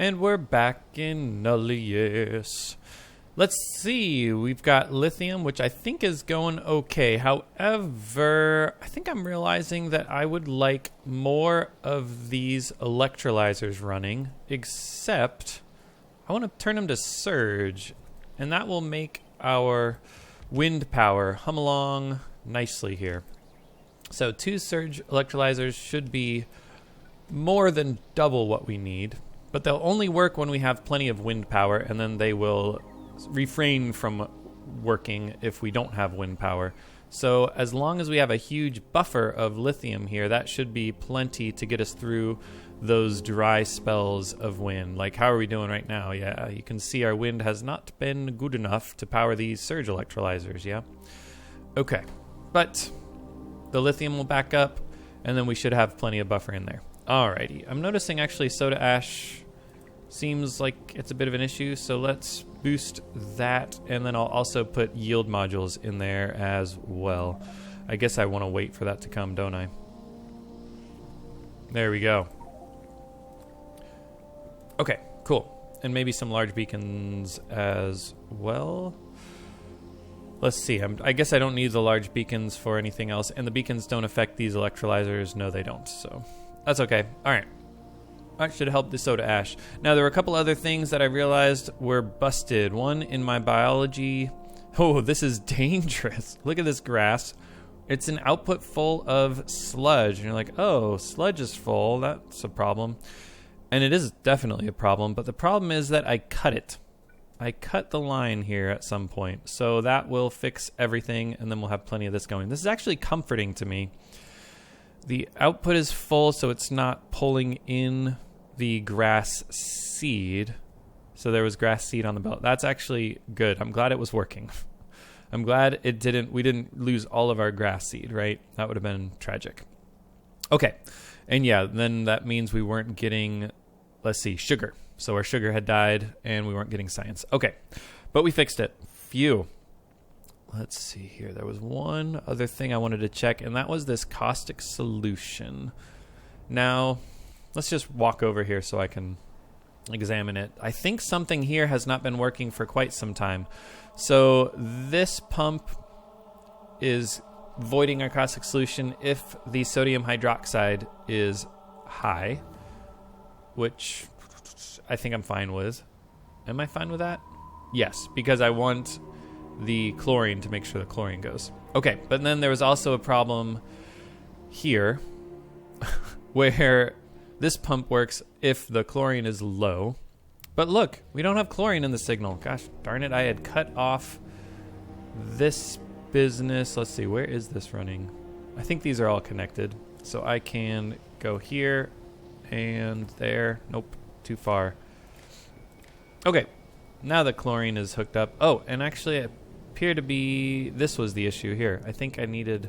And we're back in Nullius. Let's see, we've got lithium, which I think is going okay. However, I think I'm realizing that I would like more of these electrolyzers running, except I want to turn them to surge, and that will make our wind power hum along nicely here. So 2 surge electrolyzers should be more than double what we need, but they'll only work when we have plenty of wind power, and then they will refrain from working if we don't have wind power. So as long as we have a huge buffer of lithium here, that should be plenty to get us through those dry spells of wind. Like, how are we doing right now? Yeah, you can see our wind has not been good enough to power these surge electrolyzers, yeah? Okay, but the lithium will back up, and then we should have plenty of buffer in there. Alrighty, I'm noticing actually soda ash seems like it's a bit of an issue, so let's boost that, and then I'll also put yield modules in there as well. I guess I want to wait for that to come, don't I? There we go. Okay, cool. And maybe some large beacons as well. Let's see, I guess I don't need the large beacons for anything else, and the beacons don't affect these electrolyzers. No, they don't, so that's okay. All right. That should help the soda ash. Now, there were a couple other things that I realized were busted. One in my biology. Oh, this is dangerous. Look at this grass. It's an output full of sludge. And you're like, oh, sludge is full. That's a problem. And it is definitely a problem. But the problem is that I cut it. I cut the line here at some point. So that will fix everything, and then we'll have plenty of this going. This is actually comforting to me. The output is full, so it's not pulling in the grass seed. So there was grass seed on the belt. That's actually good. I'm glad it was working. I'm glad we didn't lose all of our grass seed, right? That would have been tragic. Okay. And yeah, then that means we weren't getting, let's see, sugar. So our sugar had died and we weren't getting science. Okay. But we fixed it. Phew. Let's see here. There was one other thing I wanted to check, and that was this caustic solution. Now, let's just walk over here so I can examine it. I think something here has not been working for quite some time. So this pump is voiding our caustic solution if the sodium hydroxide is high, which I think I'm fine with. Am I fine with that? Yes, because I want the chlorine to make sure the chlorine goes. Okay, but then there was also a problem here where this pump works if the chlorine is low. But look, we don't have chlorine in the signal. Gosh darn it, I had cut off this business. Let's see, where is this running? I think these are all connected. So I can go here and there. Nope, too far. Okay, now the chlorine is hooked up. Oh, and actually it appeared to be, this was the issue here. I think I needed,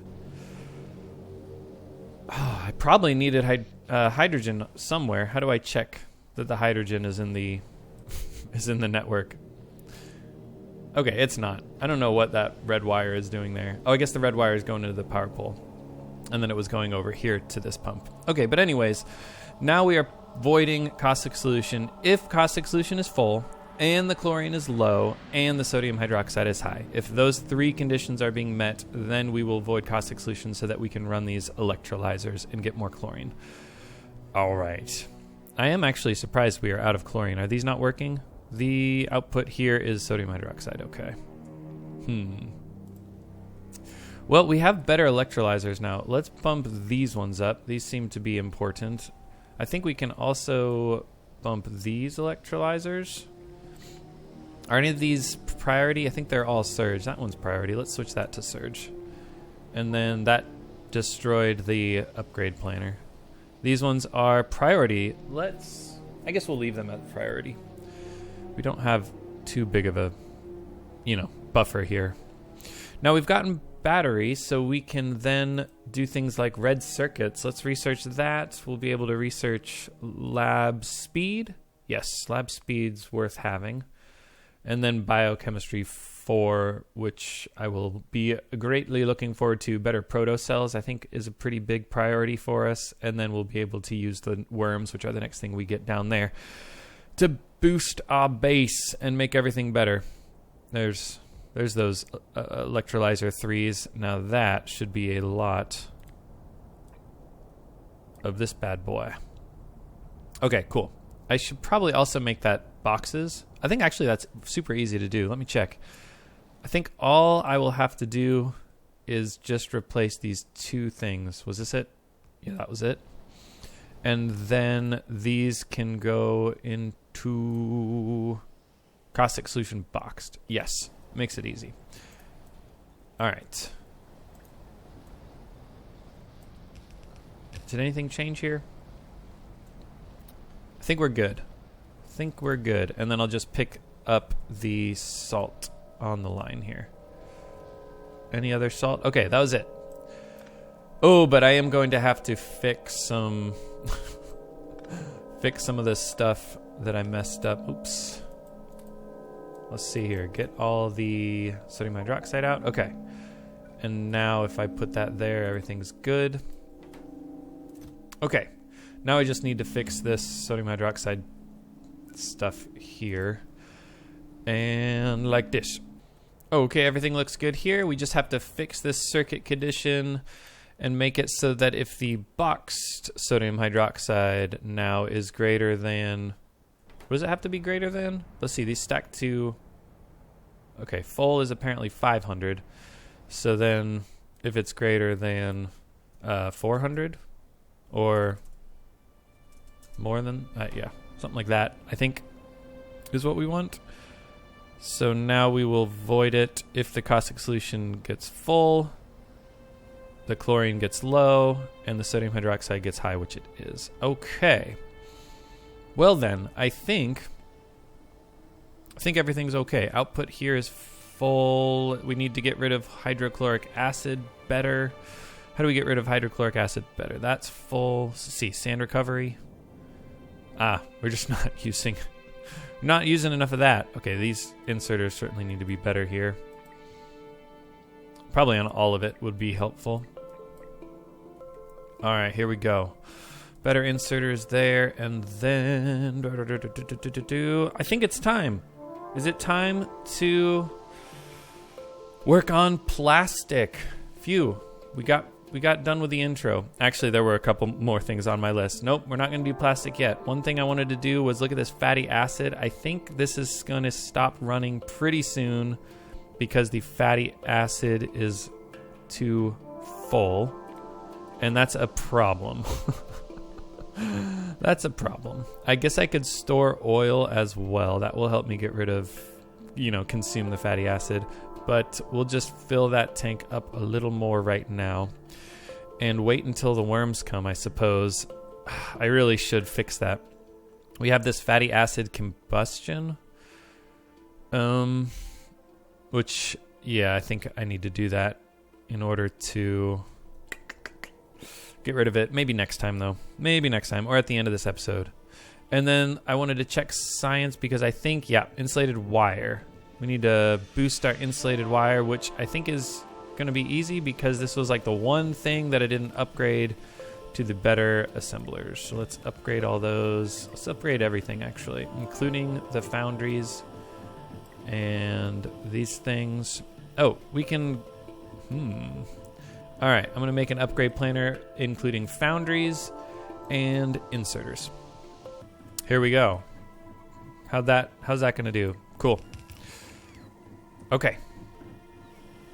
I probably needed hydrogen somewhere. How do I check that the hydrogen is in the is in the network? Okay, it's not. I don't know what that red wire is doing there. Oh, I guess the red wire is going into the power pole, and then it was going over here to this pump. Okay, but anyways, now we are voiding caustic solution if caustic solution is full and the chlorine is low and the sodium hydroxide is high. If those 3 conditions are being met, then we will void caustic solution so that we can run these electrolyzers and get more chlorine. All right. I am actually surprised we are out of chlorine. Are these not working? The output here is sodium hydroxide. Okay. Well, we have better electrolyzers now. Let's bump these ones up. These seem to be important. I think we can also bump these electrolyzers. Are any of these priority? I think they're all surge. That one's priority. Let's switch that to surge. And then that destroyed the upgrade planner. These ones are priority. I guess we'll leave them at priority. We don't have too big of a, buffer here. Now we've gotten batteries, so we can then do things like red circuits. Let's research that. We'll be able to research lab speed. Yes, lab speed's worth having. And then biochemistry 4, which I will be greatly looking forward to. Better protocells, I think, is a pretty big priority for us. And then we'll be able to use the worms, which are the next thing we get down there, to boost our base and make everything better. There's those electrolyzer 3s. Now that should be a lot of this bad boy. Okay, cool. I should probably also make that boxes. I think actually that's super easy to do. Let me check. I think all I will have to do is just replace these two things. Was this it? Yeah, that was it. And then these can go into caustic solution boxed. Yes, makes it easy. All right. Did anything change here? I think we're good. And then I'll just pick up the salt on the line here. Any other salt? Okay, that was it. Oh, but I am going to have to fix some of this stuff that I messed up. Oops. Let's see here. Get all the sodium hydroxide out. Okay. And now if I put that there, everything's good. Okay. Now I just need to fix this sodium hydroxide stuff here. And like this. Okay, everything looks good here. We just have to fix this circuit condition and make it so that if the boxed sodium hydroxide now is greater than... What does it have to be greater than? Let's see, these stack to... Okay, full is apparently 500. So then if it's greater than 400 or more than... yeah, something like that, I think is what we want. So now we will void it if the caustic solution gets full, the chlorine gets low, and the sodium hydroxide gets high, which it is. Okay. Well then, I think everything's okay. Output here is full. We need to get rid of hydrochloric acid better. How do we get rid of hydrochloric acid better? That's full. Let's see, sand recovery. We're just not using enough of that. Okay, these inserters certainly need to be better here. Probably on all of it would be helpful. All right, here we go. Better inserters there, and then I think it's time. Is it time to work on plastic? Phew, we got done with the intro. Actually, there were a couple more things on my list. Nope, we're not going to do plastic yet. One thing I wanted to do was look at this fatty acid. I think this is going to stop running pretty soon because the fatty acid is too full, and that's a problem. That's a problem. I guess I could store oil as well. That will help me get rid of, consume the fatty acid. But we'll just fill that tank up a little more right now and wait until the worms come, I suppose. I really should fix that. We have this fatty acid combustion. Which, yeah, I think I need to do that in order to get rid of it. Maybe next time, though. Maybe next time, or at the end of this episode. And then I wanted to check science because I think, yeah, insulated wire. We need to boost our insulated wire, which I think is going to be easy because this was like the one thing that I didn't upgrade to the better assemblers. So let's upgrade all those. Let's upgrade everything, actually, including the foundries and these things. Oh, we can... All right, I'm going to make an upgrade planner including foundries and inserters. Here we go. How's that going to do? Cool. Okay.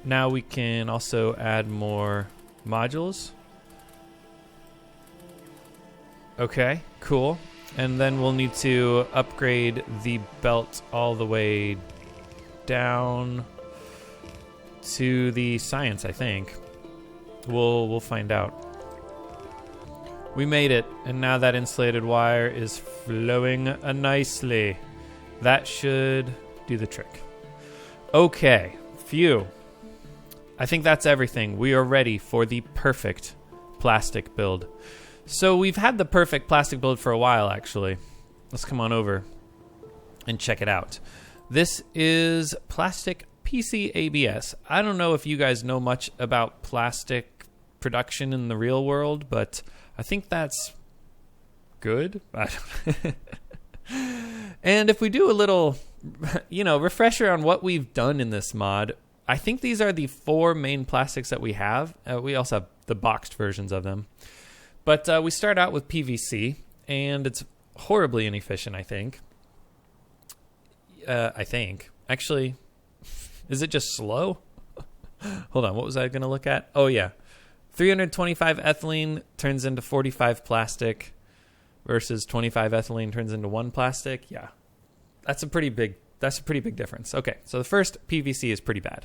Now we can also add more modules. Okay, cool. And then we'll need to upgrade the belt all the way down to the science, I think. We'll find out. We made it, and now that insulated wire is flowing nicely. That should do the trick. Okay, phew. I think that's everything. We are ready for the perfect plastic build. So we've had the perfect plastic build for a while, actually. Let's come on over and check it out. This is plastic PCABS. I don't know if you guys know much about plastic production in the real world, but I think that's good. And if we do a little, refresher on what we've done in this mod, I think these are the 4 main plastics that we have. We also have the boxed versions of them. But we start out with PVC, and it's horribly inefficient, I think. Actually, is it just slow? Hold on, what was I going to look at? Oh, yeah. 325 ethylene turns into 45 plastic versus 25 ethylene turns into 1 plastic. Yeah, that's a pretty big difference. Okay, so the first PVC is pretty bad.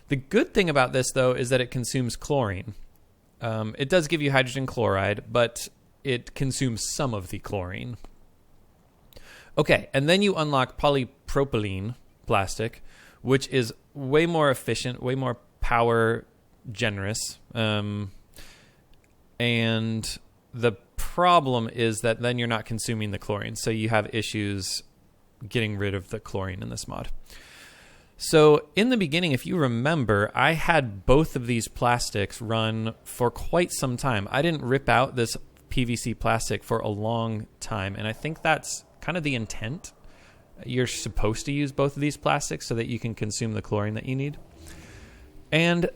The good thing about this, though, is that it consumes chlorine. It does give you hydrogen chloride, but it consumes some of the chlorine. Okay, and then you unlock polypropylene plastic, which is way more efficient, way more power generous. And the problem is that then you're not consuming the chlorine, so you have issues getting rid of the chlorine in this mod. So in the beginning, if you remember, I had both of these plastics run for quite some time. I didn't rip out this PVC plastic for a long time, and I think that's kind of the intent. You're supposed to use both of these plastics so that you can consume the chlorine that you need. And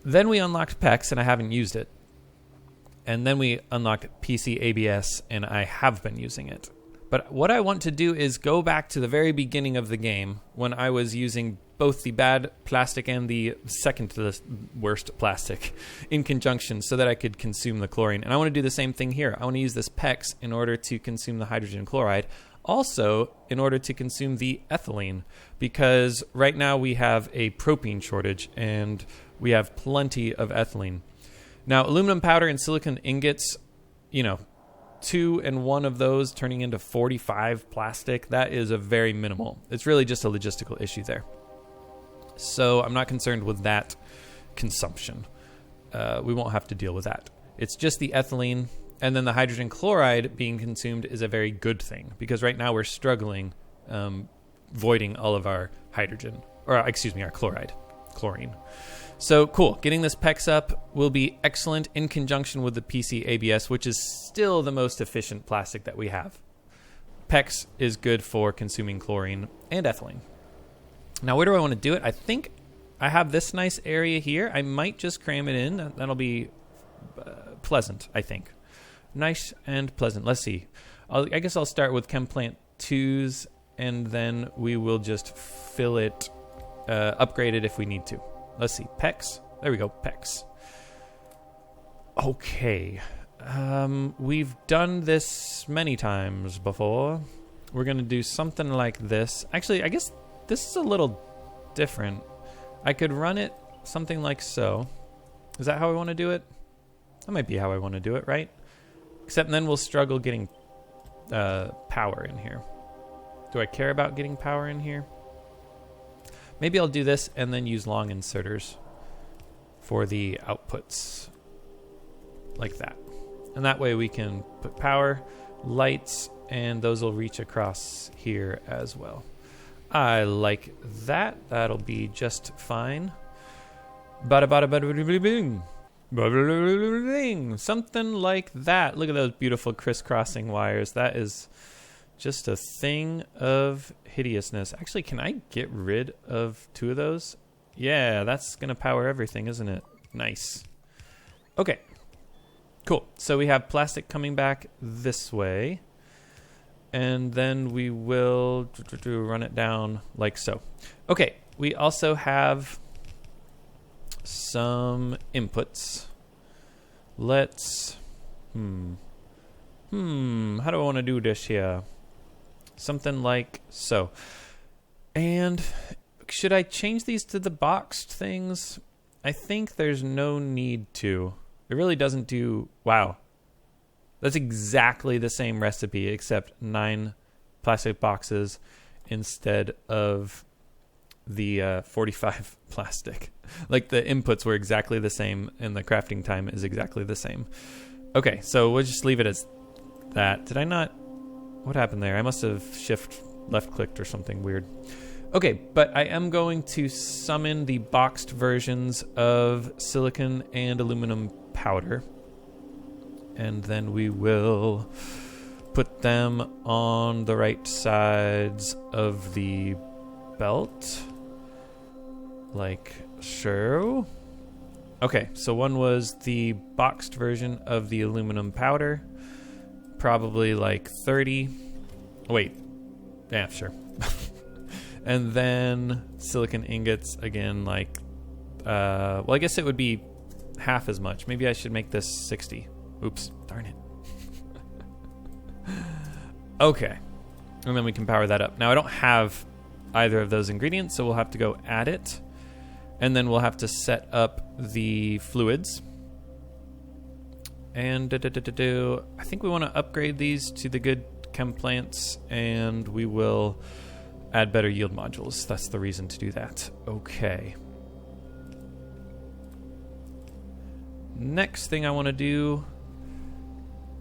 then we unlocked PEX, and I haven't used it. And then we unlocked PC ABS, and I have been using it. But what I want to do is go back to the very beginning of the game when I was using both the bad plastic and the second to the worst plastic in conjunction so that I could consume the chlorine. And I want to do the same thing here. I want to use this PEX in order to consume the hydrogen chloride. Also, in order to consume the ethylene, because right now we have a propene shortage and we have plenty of ethylene. Now, aluminum powder and silicon ingots, 2 and 1 of those turning into 45 plastic, that is a very minimal. It's really just a logistical issue there. So I'm not concerned with that consumption. We won't have to deal with that. It's just the ethylene, and then the hydrogen chloride being consumed is a very good thing, because right now we're struggling voiding all of our our chlorine. So cool, getting this PEX up will be excellent in conjunction with the PC ABS, which is still the most efficient plastic that we have. PEX is good for consuming chlorine and ethylene. Now, where do I want to do it? I think I have this nice area here. I might just cram it in. That'll be pleasant, I think. Nice and pleasant. Let's see. I guess I'll start with Chem Plant 2s, and then we will just fill it, upgrade it if we need to. Let's see, PEX. There we go, PEX. Okay. We've done this many times before. We're going to do something like this. Actually, I guess this is a little different. I could run it something like so. Is that how I want to do it? That might be how I want to do it, right? Except then we'll struggle getting power in here. Do I care about getting power in here? Maybe I'll do this and then use long inserters for the outputs. Like that. And that way we can put power, lights, and those will reach across here as well. I like that. That'll be just fine. Bada bada bada bada bing. Bing. Something like that. Look at those beautiful crisscrossing wires. That is just a thing of hideousness. Actually, can I get rid of 2 of those? Yeah, that's going to power everything, isn't it? Nice. Okay. Cool. So we have plastic coming back this way. And then we will run it down like so. Okay. We also have some inputs. Let's... How do I want to do this here? Something like so. And should I change these to the boxed things? I think there's no need to. It really doesn't do... Wow. That's exactly the same recipe, except 9 plastic boxes instead of the 45 plastic. Like, the inputs were exactly the same, and the crafting time is exactly the same. Okay, so we'll just leave it as that. Did I not... What happened there? I must have shift left-clicked or something weird. Okay, but I am going to summon the boxed versions of silicon and aluminum powder. And then we will put them on the right sides of the belt. Like so. Okay, so one was the boxed version of the aluminum powder. Probably like 30. Wait. Yeah, sure. And then silicon ingots, again, like... well, I guess it would be half as much. Maybe I should make this 60. Oops, darn it. Okay. And then we can power that up. Now, I don't have either of those ingredients, so we'll have to go add it. And then we'll have to set up the fluids. And I think we want to upgrade these to the good chem plants, and we will add better yield modules. That's the reason to do that. Okay. Next thing I want to do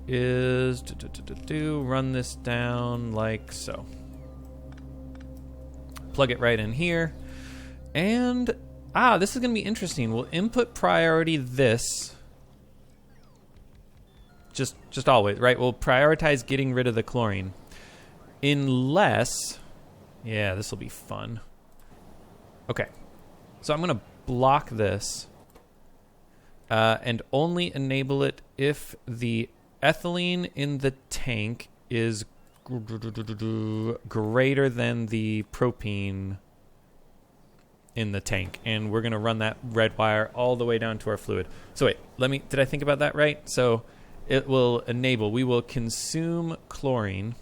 is run this down like so. Plug it right in here. And, this is going to be interesting. We'll input priority this. Just always, right? We'll prioritize getting rid of the chlorine. Unless, yeah, this will be fun. Okay. So I'm going to block this. And only enable it if the ethylene in the tank is greater than the propene in the tank. And we're going to run that red wire all the way down to our fluid. So wait, did I think about that right? So it will enable, we will consume chlorine,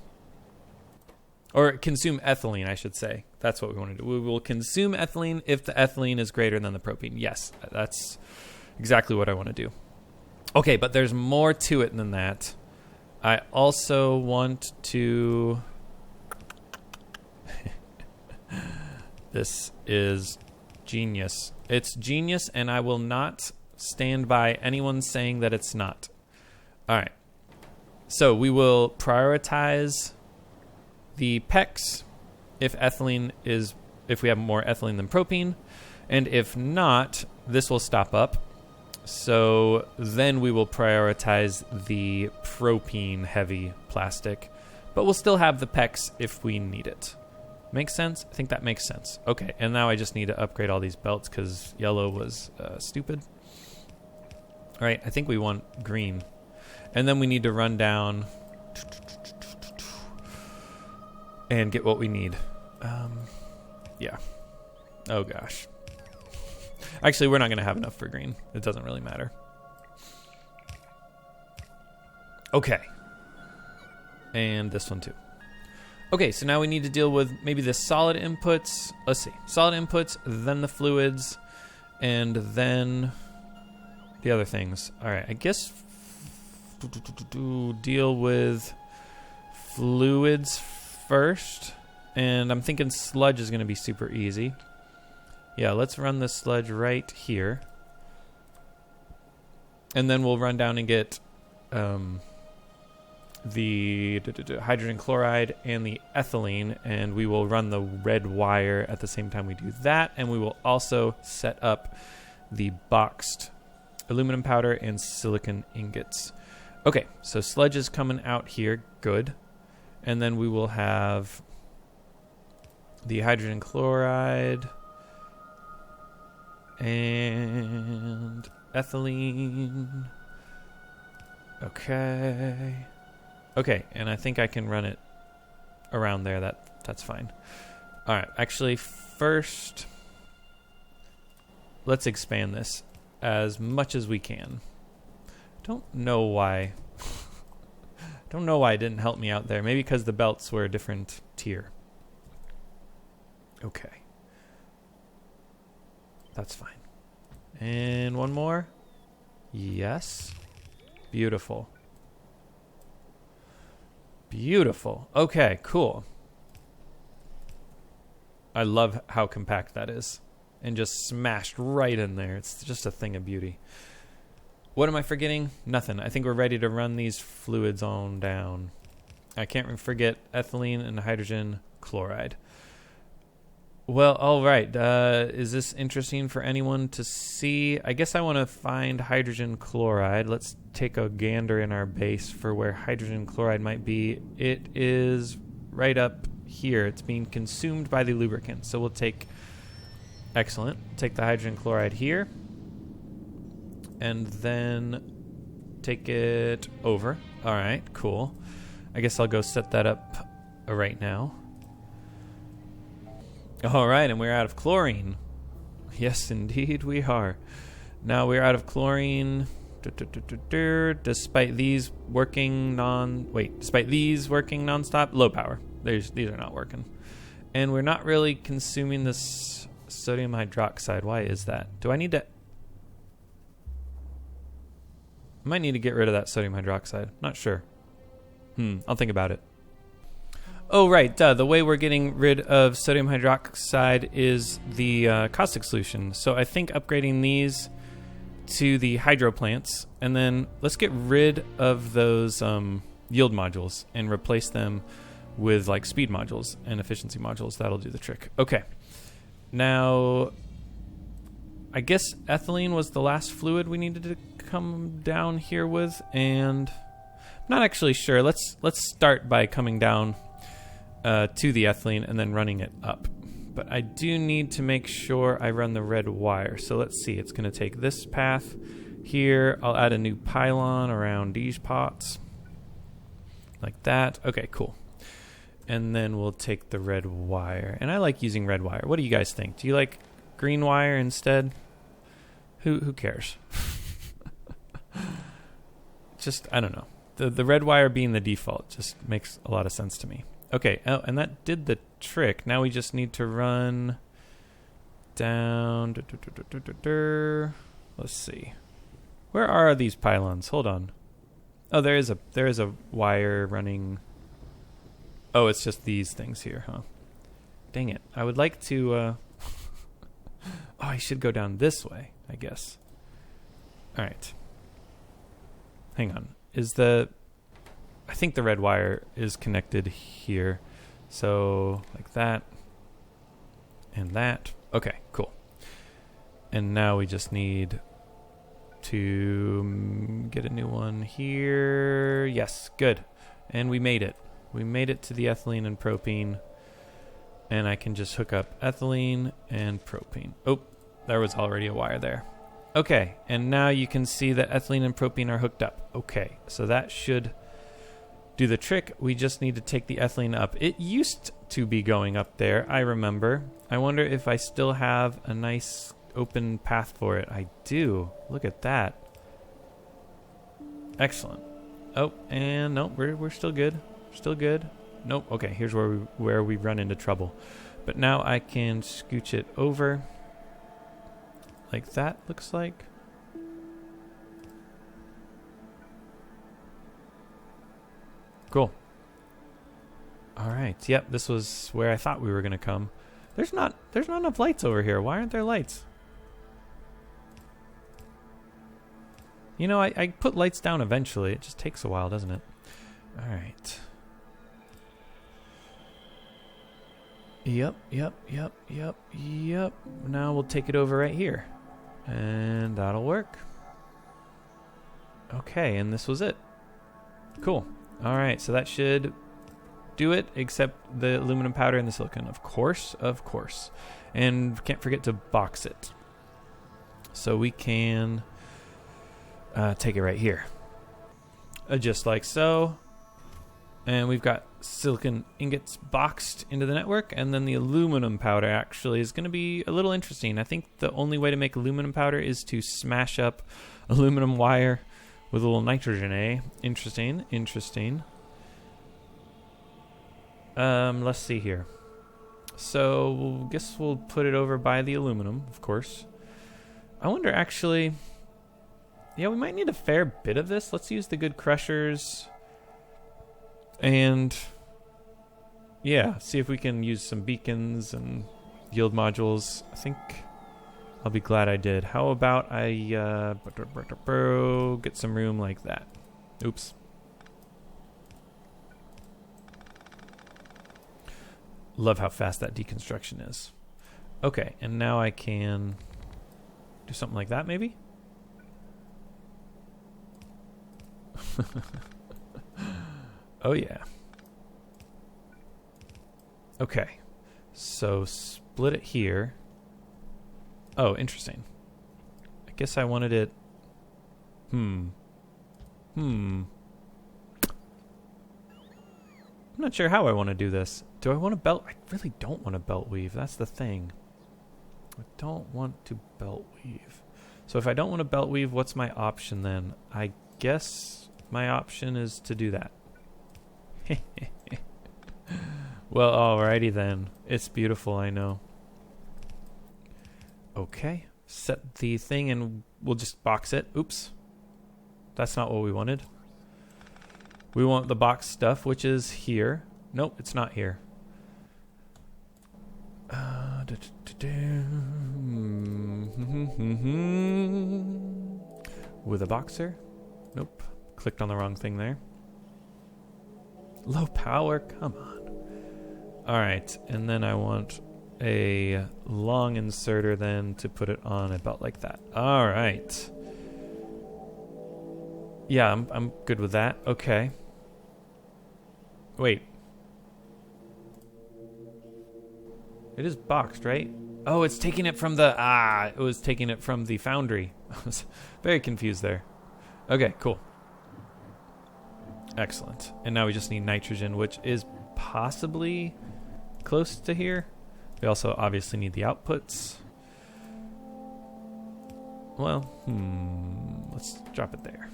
or consume ethylene, I should say. That's what we want to do. We will consume ethylene if the ethylene is greater than the propene. Yes, that's exactly what I want to do. Okay, but there's more to it than that. I also want to... This is genius. It's genius, and I will not stand by anyone saying that it's not. All right. So we will prioritize the PEX if we have more ethylene than propene, and if not, this will stop up. So then we will prioritize the propene heavy plastic, but we'll still have the PEX if we need it. Makes sense? I think that makes sense. Okay, and now I just need to upgrade all these belts because yellow was stupid. All right, I think we want green. And then we need to run down and get what we need. Yeah. Oh, gosh. Actually, we're not going to have enough for green. It doesn't really matter. Okay. And this one, too. Okay, so now we need to deal with maybe the solid inputs. Let's see. Solid inputs, then the fluids, and then the other things. All right, I guess deal with fluids first. And I'm thinking sludge is going to be super easy. Yeah, let's run the sludge right here. And then we'll run down and get the hydrogen chloride and the ethylene, and we will run the red wire at the same time we do that, and we will also set up the boxed aluminum powder and silicon ingots. Okay, so sludge is coming out here, good. And then we will have the hydrogen chloride and ethylene. Okay. Okay, and I think I can run it around there. That's fine. All right, actually, first, let's expand this as much as we can. Don't know why. Don't know why it didn't help me out there. Maybe because the belts were a different tier. Okay. That's fine. And one more. Yes. Beautiful. Beautiful. Okay, cool. I love how compact that is. And just smashed right in there. It's just a thing of beauty. What am I forgetting? Nothing. I think we're ready to run these fluids on down. I can't forget ethylene and hydrogen chloride. Well, all right. Is this interesting for anyone to see? I guess I want to find hydrogen chloride. Let's take a gander in our base for where hydrogen chloride might be. It is right up here. It's being consumed by the lubricant. So we'll take... Excellent. Take the hydrogen chloride here. And then take it over. All right, cool. I guess I'll go set that up right now. All right, and we're out of chlorine. Yes, indeed we are. Now we're out of chlorine. Despite these working non-stop, low power. These are not working. And we're not really consuming this sodium hydroxide. Why is that? Do I need to... I might need to get rid of that sodium hydroxide. Not sure. I'll think about it. Oh, right. The way we're getting rid of sodium hydroxide is the caustic solution. So I think upgrading these to the hydro plants, and then let's get rid of those yield modules and replace them with like speed modules and efficiency modules. That'll do the trick. Okay. Now, I guess ethylene was the last fluid we needed to come down here with, and I'm not actually sure. Let's start by coming down to the ethylene and then running it up. But I do need to make sure I run the red wire. So let's see. It's going to take this path here. I'll add a new pylon around these pots. Like that. Okay, cool. And then we'll take the red wire. And I like using red wire. What do you guys think? Do you like green wire instead? Who cares? Just, I don't know. The red wire being the default just makes a lot of sense to me. Okay, oh, and that did the trick. Now we just need to run down. Let's see. Where are these pylons? Hold on. Oh, there is a wire running. Oh, it's just these things here, huh? Dang it. I would like to... Oh, I should go down this way, I guess. All right. Hang on. I think the red wire is connected here. So, like that. And that. Okay, cool. And now we just need to get a new one here. Yes, good. And we made it. We made it to the ethylene and propene. And I can just hook up ethylene and propene. Oh, there was already a wire there. Okay, and now you can see that ethylene and propene are hooked up. Okay, so that should do the trick. We just need to take the ethylene up. It used to be going up there, I remember. I wonder if I still have a nice open path for it. I do. Look at that. Excellent. Oh, and nope, we're still good. Still good. Nope. Okay, here's where we run into trouble. But now I can scooch it over. Like that, looks like. Cool. All right. Yep, this was where I thought we were going to come. There's not enough lights over here. Why aren't there lights? You know, I put lights down eventually. It just takes a while, doesn't it? All right. Yep. Now we'll take it over right here. And that'll work. Okay, and this was it. Cool. All right, so that should do it, except the aluminum powder and the silicon. Of course. And can't forget to box it. So we can take it right here. Just like so. And we've got silicon ingots boxed into the network, and then the aluminum powder actually is going to be a little interesting. I think the only way to make aluminum powder is to smash up aluminum wire with a little nitrogen, eh? Interesting. Let's see here. So, guess we'll put it over by the aluminum, of course. I wonder, actually... Yeah, we might need a fair bit of this. Let's use the good crushers. And... yeah, see if we can use some beacons and yield modules. I think I'll be glad I did. How about I get some room like that? Oops. Love how fast that deconstruction is. Okay, and now I can do something like that, maybe? Oh, yeah. Okay. So, split it here. Oh, interesting. I guess I wanted it... I'm not sure how I want to do this. Do I want to belt? I really don't want to belt weave. That's the thing. I don't want to belt weave. So if I don't want to belt weave, what's my option then? I guess my option is to do that. Well, alrighty then. It's beautiful, I know. Okay. Set the thing and we'll just box it. Oops. That's not what we wanted. We want the box stuff, which is here. Nope, it's not here. With a boxer? Nope. Clicked on the wrong thing there. Low power? Come on. Alright, and then I want a long inserter then to put it on a belt like that. Alright. Yeah, I'm good with that. Okay. Wait. It is boxed, right? Oh, it's taking it from the... it was taking it from the foundry. I was very confused there. Okay, cool. Excellent. And now we just need nitrogen, which is possibly close to here. We also obviously need the outputs. Well, let's drop it there.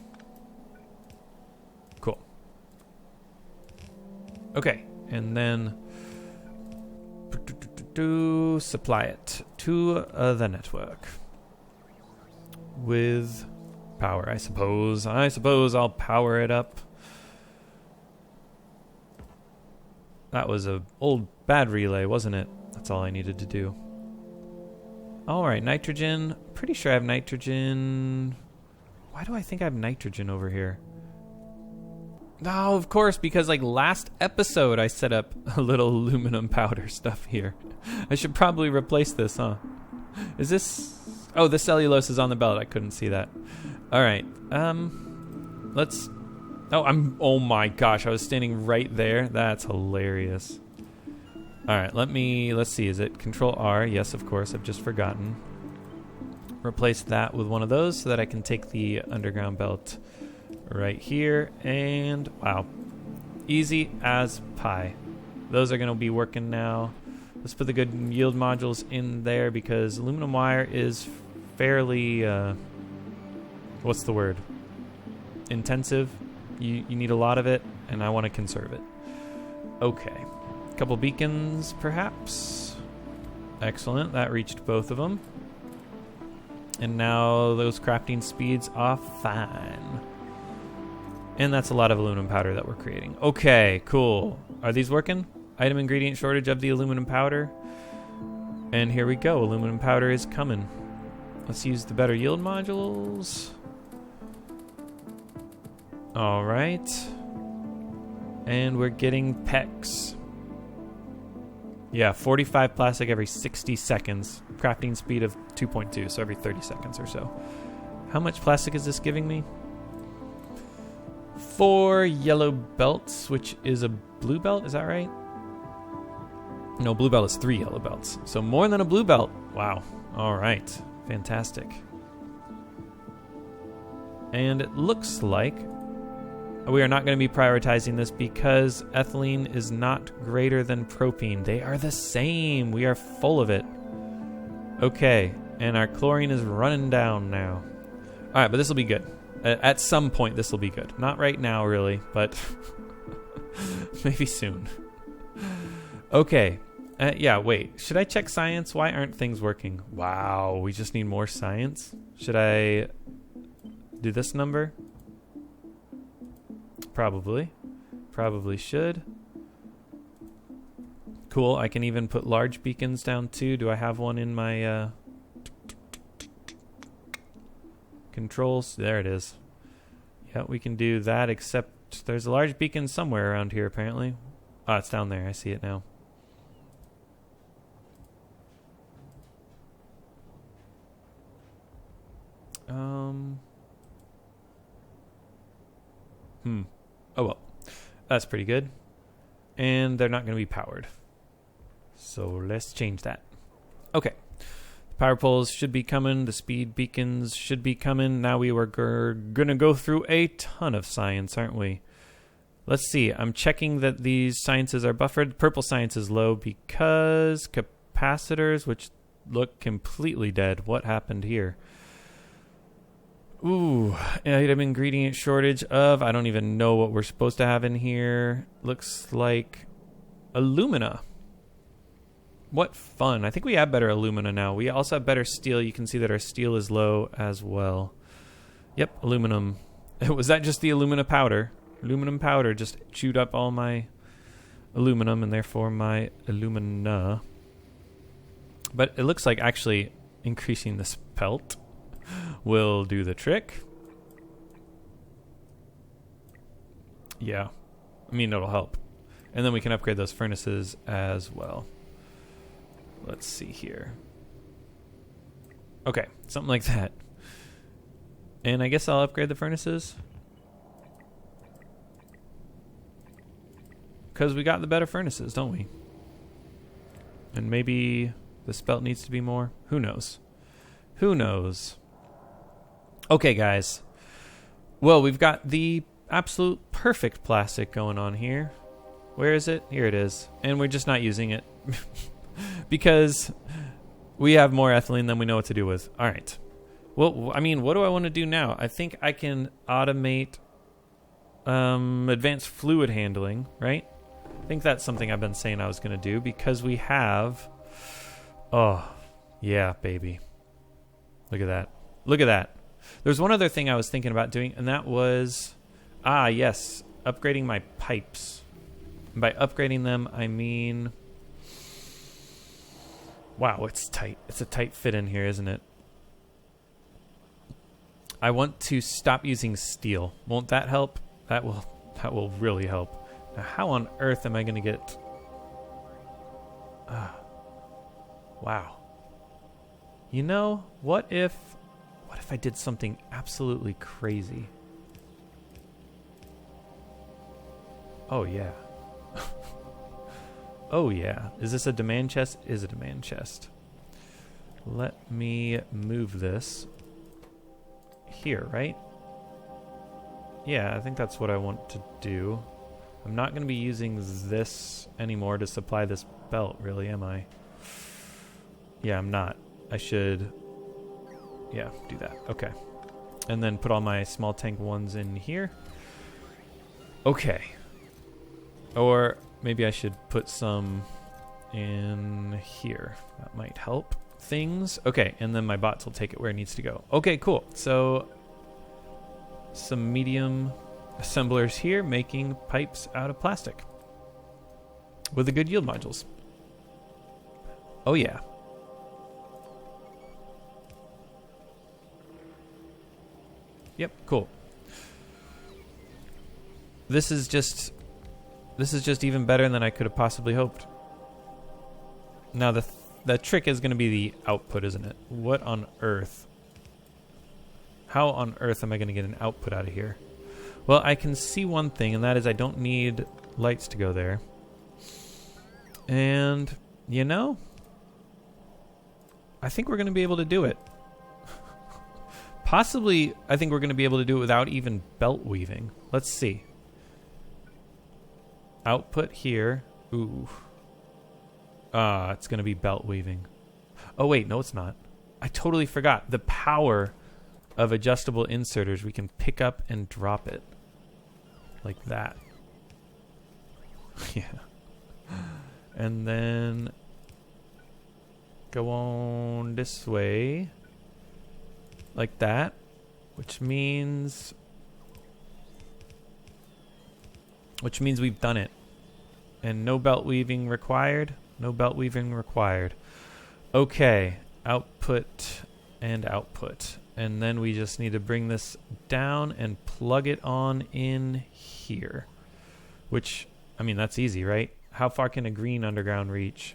Cool. Okay, and then supply it to the network with power, I suppose. I suppose I'll power it up. That was a old bad relay, wasn't it? That's all I needed to do. Alright, nitrogen. Pretty sure I have nitrogen. Why do I think I have nitrogen over here? Oh, of course, because like last episode I set up a little aluminum powder stuff here. I should probably replace this, huh? Is this... Oh, the cellulose is on the belt. I couldn't see that. Alright, let's... Oh my gosh, I was standing right there. That's hilarious. Alright, let's see, is it Control R? Yes, of course, I've just forgotten. Replace that with one of those so that I can take the underground belt right here, and wow. Easy as pie. Those are going to be working now. Let's put the good yield modules in there because aluminum wire is fairly, what's the word? Intensive. You need a lot of it, and I want to conserve it. Okay. A couple beacons, perhaps. Excellent. That reached both of them. And now those crafting speeds are fine. And that's a lot of aluminum powder that we're creating. Okay, cool. Are these working? Item ingredient shortage of the aluminum powder. And here we go. Aluminum powder is coming. Let's use the better yield modules. All right. And we're getting PEX. Yeah, 45 plastic every 60 seconds. Crafting speed of 2.2, so every 30 seconds or so. How much plastic is this giving me? 4 yellow belts, which is a blue belt, is that right? No, blue belt is 3 yellow belts. So more than a blue belt. Wow. All right. Fantastic. And it looks like we are not going to be prioritizing this because ethylene is not greater than propene. They are the same. We are full of it. Okay. And our chlorine is running down now. All right, but this will be good. At some point, this will be good. Not right now, really, but maybe soon. Okay. Yeah, wait. Should I check science? Why aren't things working? Wow, we just need more science? Should I do this number? Probably. Probably should. Cool. I can even put large beacons down, too. Do I have one in my... controls? There it is. Yeah, we can do that, except there's a large beacon somewhere around here, apparently. Oh, it's down there. I see it now. Oh well. That's pretty good. And they're not going to be powered. So let's change that. Okay. Power poles should be coming. The speed beacons should be coming. Now we were going to go through a ton of science, aren't we? Let's see. I'm checking that these sciences are buffered. Purple science is low because capacitors, which look completely dead. What happened here? Ooh, item ingredient shortage of, I don't even know what we're supposed to have in here. Looks like alumina. What fun. I think we have better alumina now. We also have better steel. You can see that our steel is low as well. Yep, aluminum. Was that just the alumina powder? Aluminum powder just chewed up all my aluminum and therefore my alumina. But it looks like actually increasing the spelt will do the trick. Yeah. I mean, it'll help. And then we can upgrade those furnaces as well. Let's see here. Okay, something like that. And I guess I'll upgrade the furnaces. Because we got the better furnaces, don't we? And maybe the spelt needs to be more. Who knows? Who knows? Okay, guys. Well, we've got the absolute perfect plastic going on here. Where is it? Here it is. And we're just not using it. Because we have more ethylene than we know what to do with. All right. Well, I mean, what do I want to do now? I think I can automate advanced fluid handling, right? I think that's something I've been saying I was going to do because we have... Oh, yeah, baby. Look at that. Look at that. There's one other thing I was thinking about doing, and that was... Ah, yes. Upgrading my pipes. And by upgrading them, I mean... Wow, it's tight. It's a tight fit in here, isn't it? I want to stop using steel. Won't that help? That will really help. Now, how on earth am I going to get... Wow. You know, what if I did something absolutely crazy? Oh, yeah. Oh, yeah. Is this a demand chest? Is a demand chest. Let me move this here, right? Yeah, I think that's what I want to do. I'm not going to be using this anymore to supply this belt, really, am I? Yeah, I'm not. I should... Yeah, do that. Okay. And then put all my small tank ones in here. Okay. Or maybe I should put some in here. That might help things. Okay, and then my bots will take it where it needs to go. Okay, cool. So some medium assemblers here making pipes out of plastic with the good yield modules. Oh yeah. Yep, cool. This is just even better than I could have possibly hoped. Now the trick is going to be the output, isn't it? What on earth? How on earth am I going to get an output out of here? Well, I can see one thing, and that is I don't need lights to go there. And, you know, I think we're going to be able to do it. Possibly, I think we're going to be able to do it without even belt weaving. Let's see. Output here. Ooh. It's going to be belt weaving. Oh, wait, no, it's not. I totally forgot. The power of adjustable inserters. We can pick up and drop it. Like that. Yeah. And then go on this way. Like that. Which means we've done it. And no belt weaving required. No belt weaving required. Okay. Output and output. And then we just need to bring this down and plug it on in here. Which, I mean, that's easy, right? How far can a green underground reach?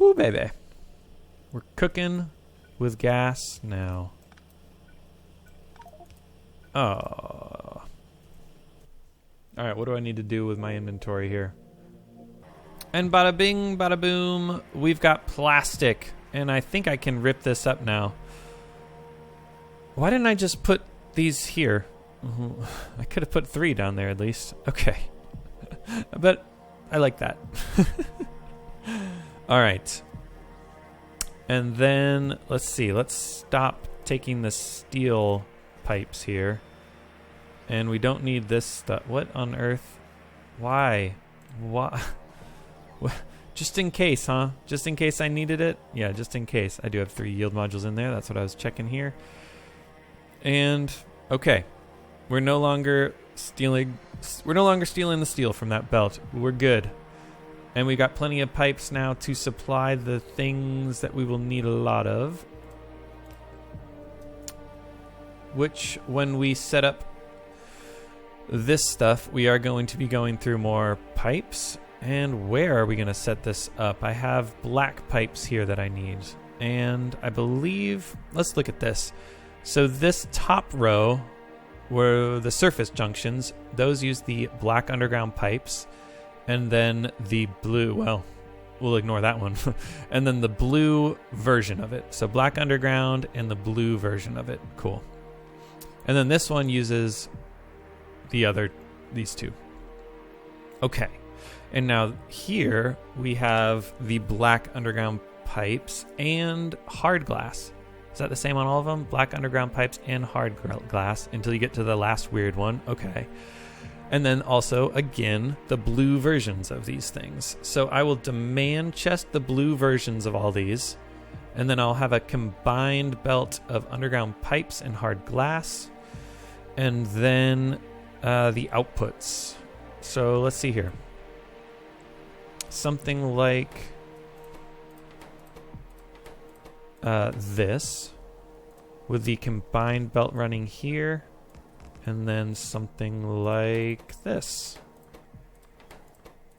Woo, baby. We're cooking with gas now. Oh. Alright, what do I need to do with my inventory here? And bada bing, bada boom, we've got plastic. And I think I can rip this up now. Why didn't I just put these here? I could have put 3 down there at least. Okay. But I like that. Alright. And then, let's see. Let's stop taking the steel pipes here. And we don't need this stuff. What on earth? Why? Why? Just in case, huh? Just in case I needed it? Yeah, just in case. I do have 3 yield modules in there. That's what I was checking here. And, okay. We're no longer stealing the steel from that belt. We're good. And we got plenty of pipes now to supply the things that we will need a lot of. Which, when we set up this stuff, we are going to be going through more pipes. And where are we going to set this up? I have black pipes here that I need. And I believe, let's look at this. So this top row were the surface junctions. Those use the black underground pipes. And then the blue, well, we'll ignore that one. And then the blue version of it. So black underground and the blue version of it. Cool. And then this one uses these 2. Okay. And now here we have the black underground pipes and hard glass. Is that the same on all of them? Black underground pipes and hard glass until you get to the last weird one. Okay. And then also, again, the blue versions of these things. So I will demand chest the blue versions of all these. And then I'll have a combined belt of underground pipes and hard glass. And then the outputs. So let's see here. Something like this. With the combined belt running here. And then something like this.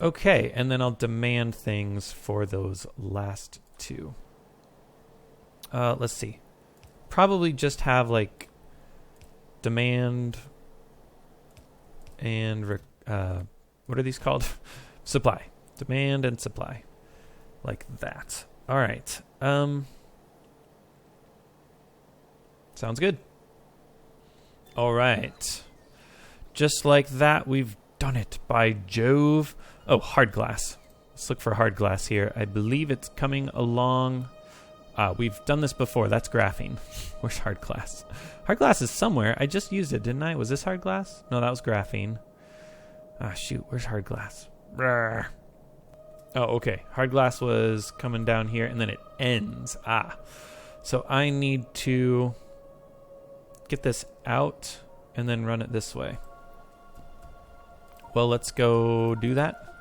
Okay, and then I'll demand things for those last 2. Let's see. Probably just have like demand and what are these called? Supply. Demand and supply. Like that. All right. Sounds good. All right. Just like that, we've done it. By Jove. Oh, hard glass. Let's look for hard glass here. I believe it's coming along. We've done this before. That's graphene. Where's hard glass? Hard glass is somewhere. I just used it, didn't I? Was this hard glass? No, that was graphene. Ah, shoot. Where's hard glass? Brr. Oh, okay. Hard glass was coming down here, and then it ends. Ah. So I need to get this out and then run it this way. Well, let's go do that.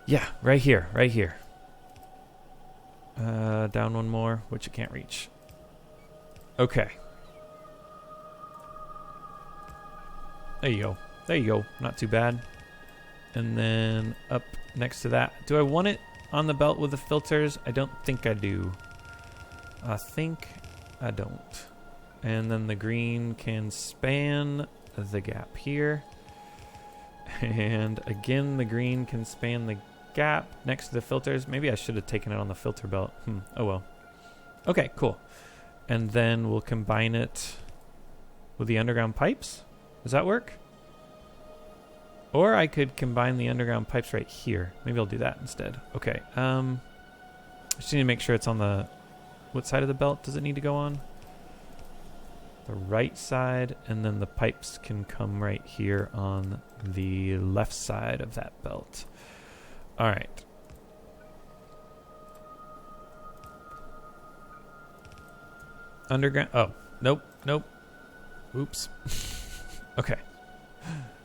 Yeah, right here, right here. Down one more, which you can't reach. Okay. There you go. There you go. Not too bad. And then up next to that. Do I want it on the belt with the filters? I don't think I do. I think I don't. And then the green can span the gap here. And again, the green can span the gap next to the filters. Maybe I should have taken it on the filter belt. Oh well. Okay, cool. And then we'll combine it with the underground pipes. Does that work? Or I could combine the underground pipes right here. Maybe I'll do that instead. Okay. I just need to make sure it's on the... What side of the belt does it need to go on? The right side, and then the pipes can come right here on the left side of that belt. All right. Underground. Oh, nope, nope. Oops. Okay.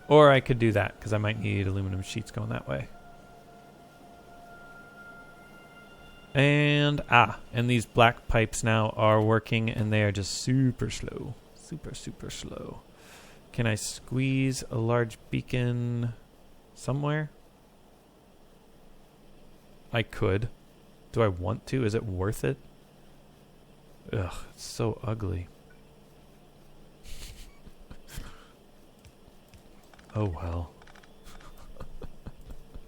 Or I could do that because I might need aluminum sheets going that way. And these black pipes now are working, and they are just super slow. Super, super slow. Can I squeeze a large beacon somewhere? I could. Do I want to? Is it worth it? Ugh, it's so ugly. Oh well.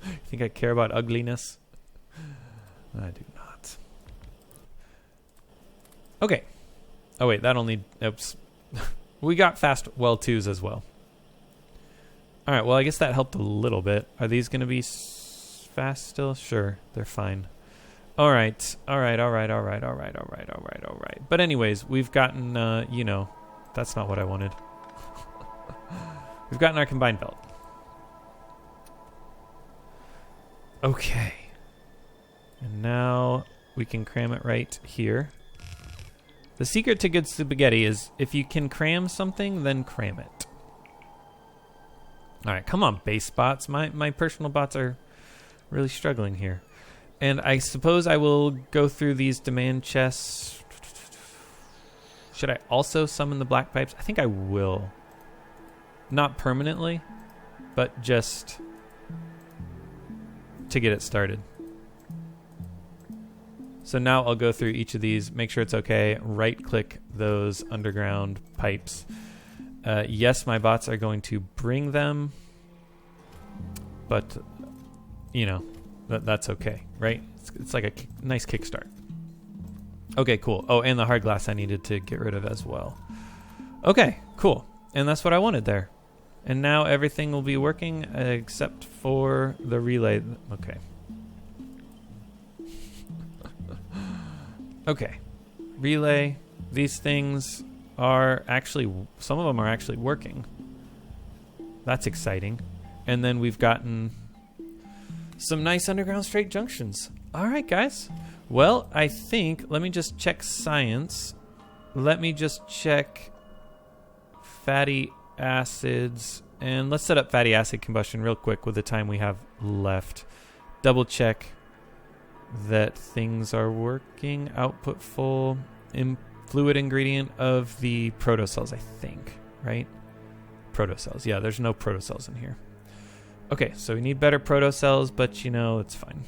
You think I care about ugliness? I do not. Okay. Oh wait, that only... Oops. We got fast well 2s as well. Alright, well I guess that helped a little bit. Are these going to be fast still? Sure, they're fine. Alright. But anyways, we've gotten, you know, that's not what I wanted. We've gotten our combined belt. Okay. And now we can cram it right here. The secret to good spaghetti is if you can cram something, then cram it. Alright, come on, base bots. My personal bots are really struggling here. And I suppose I will go through these demand chests. Should I also summon the black pipes? I think I will. Not permanently, but just to get it started. So now I'll go through each of these, make sure it's okay, right-click those underground pipes. Yes, my bots are going to bring them, but, you know, that's okay, right? It's like a nice kickstart. Okay, cool. Oh, and the hard glass I needed to get rid of as well. Okay, cool. And that's what I wanted there. And now everything will be working except for the relay. Okay. Okay. Relay. These things are actually, some of them are actually working. That's exciting. And then we've gotten some nice underground straight junctions. All right, guys. Well, I think, let me just check science. Let me just check fatty acids. And let's set up fatty acid combustion real quick with the time we have left. Double check that things are working. Output full. Fluid ingredient of the protocells, I think, right? Protocells. Yeah, there's no protocells in here. Okay, so we need better protocells, but you know, it's fine.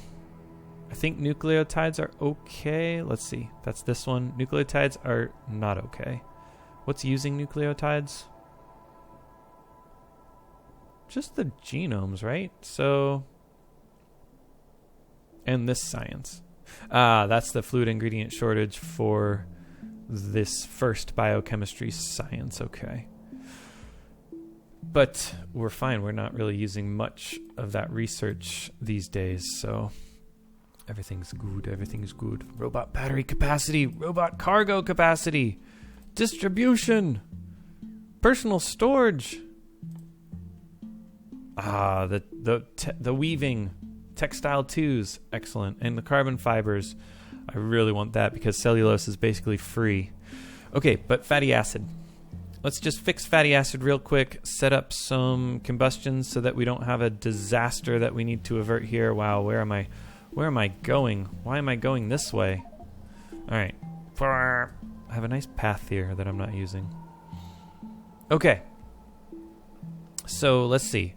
I think nucleotides are okay. Let's see. That's this one. Nucleotides are not okay. What's using nucleotides? Just the genomes, right? So, and this science. That's the fluid ingredient shortage for this first biochemistry science. Okay. But we're fine. We're not really using much of that research these days, so everything's good. Everything's good. Robot battery capacity. Robot cargo capacity. Distribution. Personal storage. The weaving. Textile 2s. Excellent. And the carbon fibers. I really want that because cellulose is basically free. Okay, but fatty acid. Let's just fix fatty acid real quick. Set up some combustion so that we don't have a disaster that we need to avert here. Wow, where am I? Where am I going? Why am I going this way? All right. I have a nice path here that I'm not using. Okay. So let's see.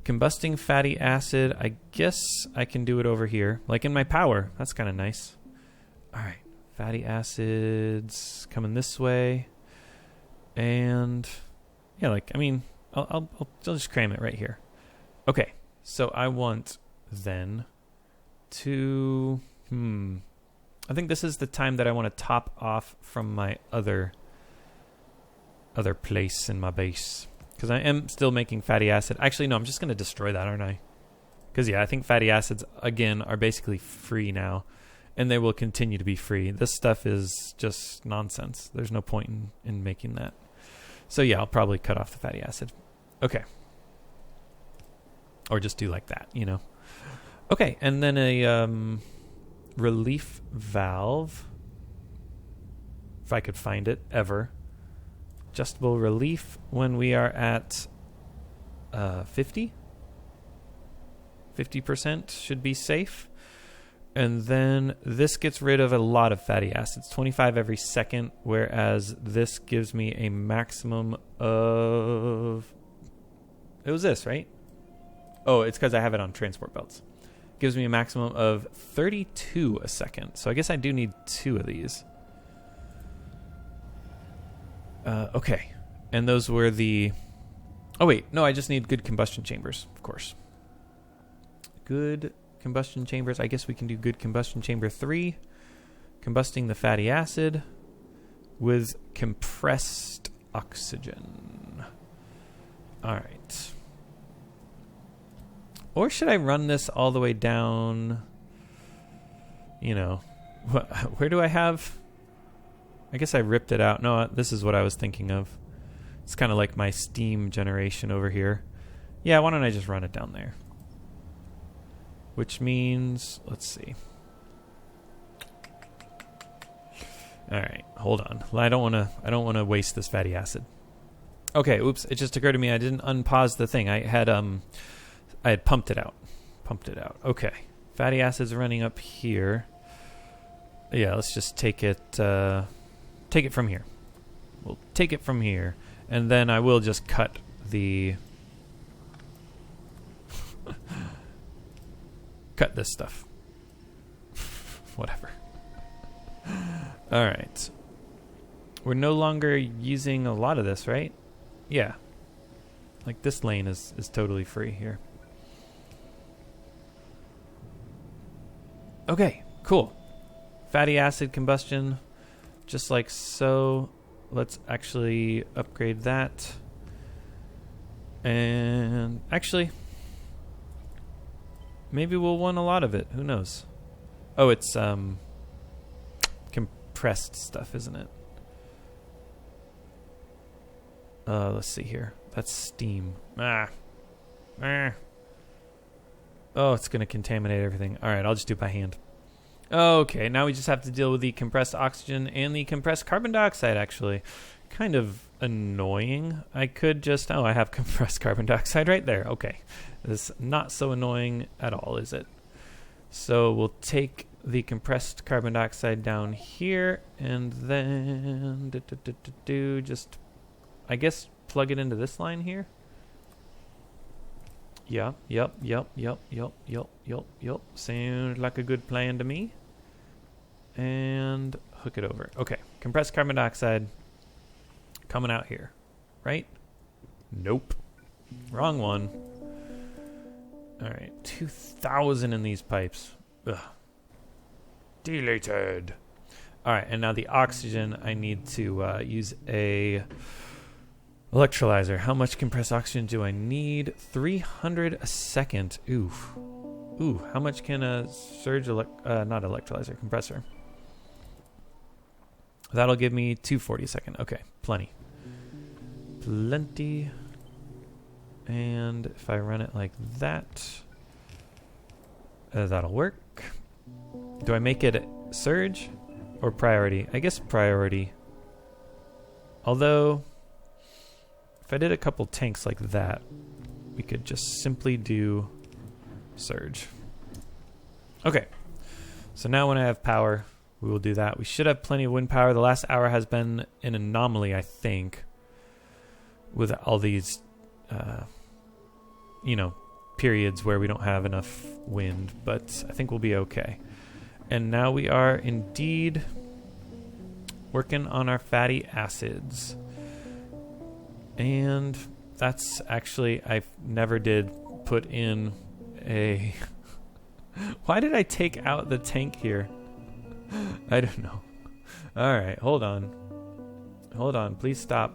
Combusting fatty acid. I guess I can do it over here. Like in my power. That's kind of nice. All right. Fatty acids coming this way. And yeah, like, I mean, I'll just cram it right here. Okay. So I want then to, I think this is the time that I want to top off from my other place in my base. Because I am still making fatty acid. Actually, no, I'm just going to destroy that, aren't I? Because, yeah, I think fatty acids, again, are basically free now. And they will continue to be free. This stuff is just nonsense. There's no point in making that. So, yeah, I'll probably cut off the fatty acid. Okay. Or just do like that, you know. Okay, and then a relief valve. If I could find it, ever. Adjustable relief when we are at 50. 50% should be safe. And then this gets rid of a lot of fatty acids, 25 every second, whereas this gives me a maximum of... It was this, right? Oh, it's because I have it on transport belts. gives me a maximum of 32 a second. So I guess I do need 2 of these. Okay. And those were the... Oh, wait. No, I just need good combustion chambers, of course. Good combustion chambers. I guess we can do good combustion chamber 3. Combusting the fatty acid with compressed oxygen. All right. Or should I run this all the way down? You know, where do I have... I guess I ripped it out. No, this is what I was thinking of. It's kind of like my steam generation over here. Yeah, why don't I just run it down there? Which means, let's see. All right, hold on. I don't want to waste this fatty acid. Okay, oops, it just occurred to me I didn't unpause the thing. I had pumped it out. Okay. Fatty acid's running up here. Yeah, let's just take it from here. We'll take it from here. And then I will just cut the... cut this stuff. Whatever. Alright. We're no longer using a lot of this, right? Yeah. Like this lane is totally free here. Okay, cool. Fatty acid combustion, just like so. Let's actually upgrade that. And actually, maybe we'll want a lot of it. Who knows? Oh, it's compressed stuff, isn't it? Let's see here. That's steam. Oh, it's going to contaminate everything. All right, I'll just do it by hand. Okay, now we just have to deal with the compressed oxygen and the compressed carbon dioxide, actually. Kind of annoying. I could just... Oh, I have compressed carbon dioxide right there. Okay. This is not so annoying at all, is it? So we'll take the compressed carbon dioxide down here, and then... just, I guess, plug it into this line here. Yeah, yep. Sounds like a good plan to me. And hook it over. Okay, compressed carbon dioxide coming out here, right? Nope. Wrong one. All right, 2,000 in these pipes. Ugh. Deleted. All right, and now the oxygen, I need to use a... electrolyzer. How much compressed oxygen do I need? 300 a second. Oof. Ooh, how much can a surge not electrolyzer, compressor? That'll give me 240 a second. Okay, plenty. Plenty. And if I run it like that, that'll work. Do I make it surge or priority? I guess priority. Although... if I did a couple tanks like that, we could just simply do surge. Okay. So now when I have power, we will do that. We should have plenty of wind power. The last hour has been an anomaly, I think, with all these, periods where we don't have enough wind. But I think we'll be okay. And now we are indeed working on our fatty acids. And that's actually, I never did put in a... Why did I take out the tank here? I don't know. Alright, hold on. Hold on, please stop.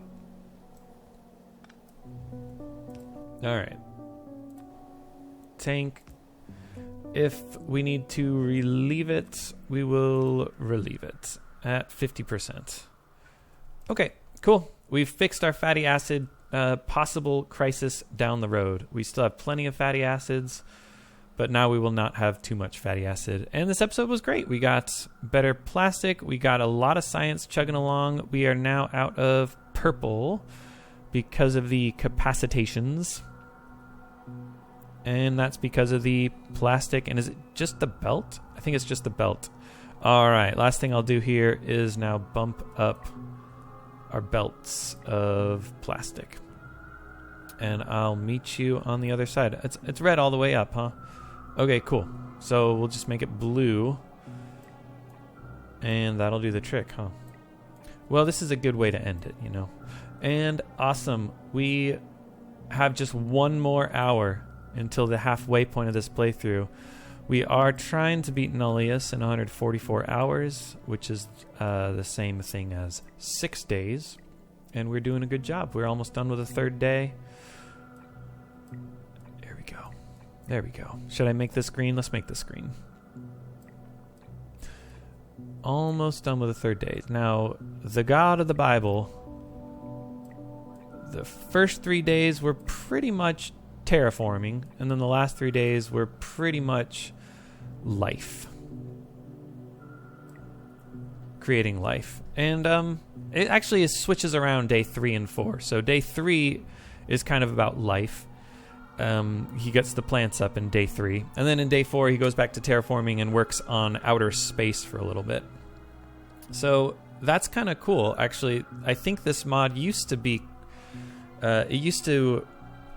Alright. Tank. If we need to relieve it, we will relieve it at 50%. Okay, cool. We've fixed our fatty acid possible crisis down the road. We still have plenty of fatty acids, but now we will not have too much fatty acid. And this episode was great. We got better plastic. We got a lot of science chugging along. We are now out of purple because of the capacitations. And that's because of the plastic. And is it just the belt? I think it's just the belt. All right, last thing I'll do here is now bump up our belts of plastic. And I'll meet you on the other side. It's red all the way up, huh? Okay, cool. So we'll just make it blue. And that'll do the trick, huh? Well, this is a good way to end it, you know. And awesome. We have just one more hour until the halfway point of this playthrough. We are trying to beat Nullius in 144 hours, which is the same thing as 6 days. And we're doing a good job. We're almost done with the third day. There we go. There we go. Should I make this green? Let's make this green. Almost done with the third day. Now, the God of the Bible, the first 3 days were pretty much terraforming, and then the last 3 days were pretty much life. Creating life. And it actually switches around day 3 and 4. So day 3 is kind of about life. He gets the plants up in day 3. And then in day 4, he goes back to terraforming and works on outer space for a little bit. So that's kind of cool, actually. I think this mod used to be... it used to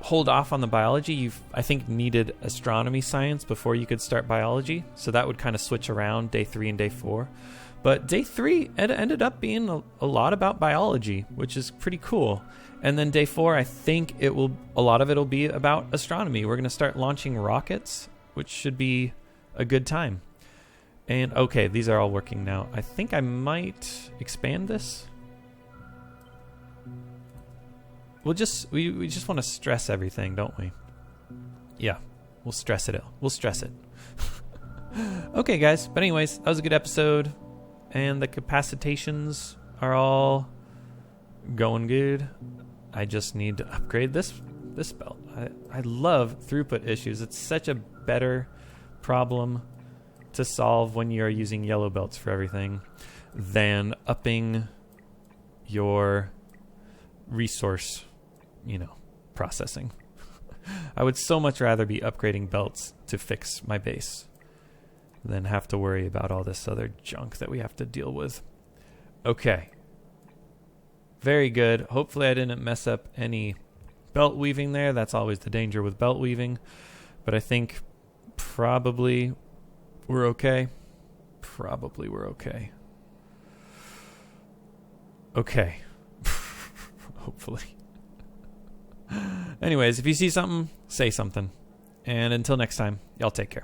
hold off on the biology. You, I think, needed astronomy science before you could start biology. So that would kind of switch around day 3 and day 4. But day 3 ended up being a lot about biology, which is pretty cool. And then day 4, I think a lot of it will be about astronomy. We're going to start launching rockets, which should be a good time. And okay, these are all working now. I think I might expand this. We just want to stress everything, don't we? Yeah, we'll stress it. We'll stress it. Okay, guys. But anyways, that was a good episode. And the capacitations are all going good. I just need to upgrade this belt. I love throughput issues. It's such a better problem to solve when you're using yellow belts for everything than upping your resource, processing. I would so much rather be upgrading belts to fix my base than have to worry about all this other junk that we have to deal with. Okay. Very good. Hopefully I didn't mess up any belt weaving there. That's always the danger with belt weaving. But I think probably we're okay. Probably we're okay. Okay. Hopefully. Anyways, if you see something, say something. And until next time, y'all take care.